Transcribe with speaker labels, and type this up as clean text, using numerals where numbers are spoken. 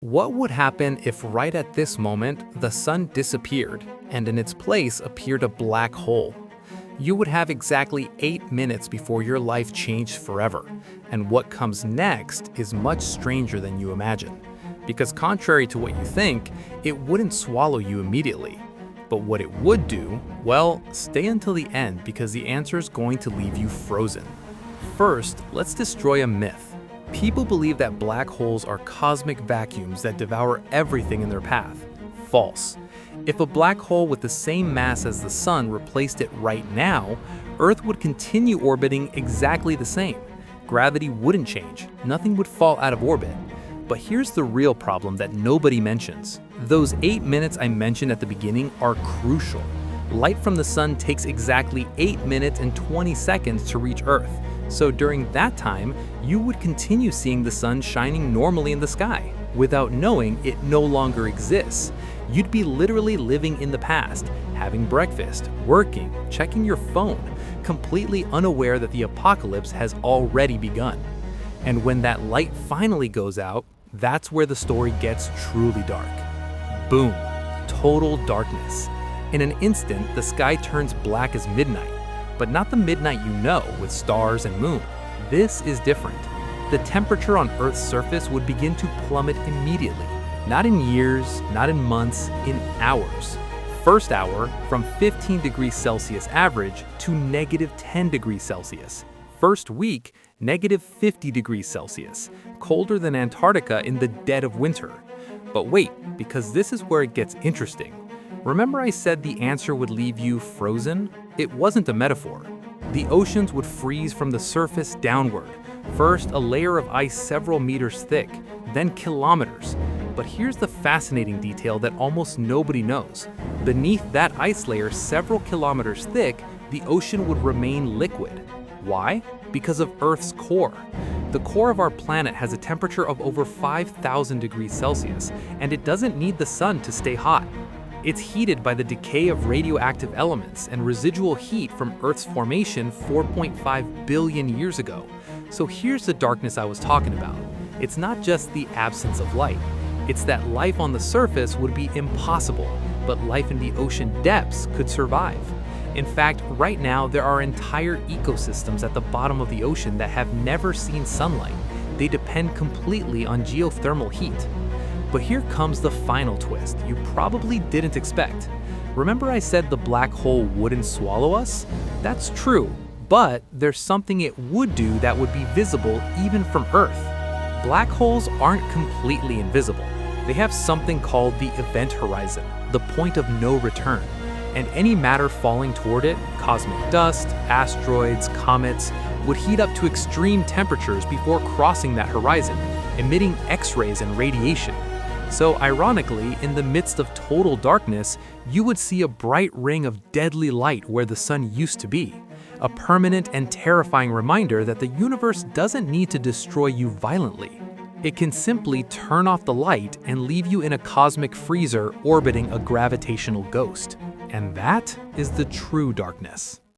Speaker 1: What would happen if right at this moment the sun disappeared and in its place appeared a black hole? You would have exactly 8 minutes before your life changed forever, and what comes next is much stranger than you imagine. Because contrary to what you think, it wouldn't swallow you immediately. But what it would do, well, stay until the end because the answer is going to leave you frozen. First, let's destroy a myth. People believe that black holes are cosmic vacuums that devour everything in their path. False. If a black hole with the same mass as the sun replaced it right now, Earth would continue orbiting exactly the same. Gravity wouldn't change, nothing would fall out of orbit. But here's the real problem that nobody mentions. Those 8 minutes I mentioned at the beginning are crucial. Light from the sun takes exactly 8 minutes and 20 seconds to reach Earth. So during that time, you would continue seeing the sun shining normally in the sky, without knowing it no longer exists. You'd be literally living in the past, having breakfast, working, checking your phone, completely unaware that the apocalypse has already begun. And when that light finally goes out, that's where the story gets truly dark. Boom, total darkness. In an instant, the sky turns black as midnight. But not the midnight you know, with stars and moon. This is different. The temperature on Earth's surface would begin to plummet immediately. Not in years, not in months, in hours. First hour, from 15 degrees Celsius average to -10 degrees Celsius. First week, -50 degrees Celsius, colder than Antarctica in the dead of winter. But wait, because this is where it gets interesting. Remember I said the answer would leave you frozen? It wasn't a metaphor. The oceans would freeze from the surface downward. First, a layer of ice several meters thick, then kilometers. But here's the fascinating detail that almost nobody knows. Beneath that ice layer several kilometers thick, the ocean would remain liquid. Why? Because of Earth's core. The core of our planet has a temperature of over 5,000 degrees Celsius, and it doesn't need the sun to stay hot. It's heated by the decay of radioactive elements and residual heat from Earth's formation 4.5 billion years ago. So here's the darkness I was talking about. It's not just the absence of light. It's that life on the surface would be impossible, but life in the ocean depths could survive. In fact, right now there are entire ecosystems at the bottom of the ocean that have never seen sunlight. They depend completely on geothermal heat. But here comes the final twist you probably didn't expect. Remember I said the black hole wouldn't swallow us? That's true, but there's something it would do that would be visible even from Earth. Black holes aren't completely invisible. They have something called the event horizon, the point of no return. And any matter falling toward it, cosmic dust, asteroids, comets, would heat up to extreme temperatures before crossing that horizon, emitting X-rays and radiation. So ironically, in the midst of total darkness, you would see a bright ring of deadly light where the sun used to be. A permanent and terrifying reminder that the universe doesn't need to destroy you violently. It can simply turn off the light and leave you in a cosmic freezer orbiting a gravitational ghost. And that is the true darkness.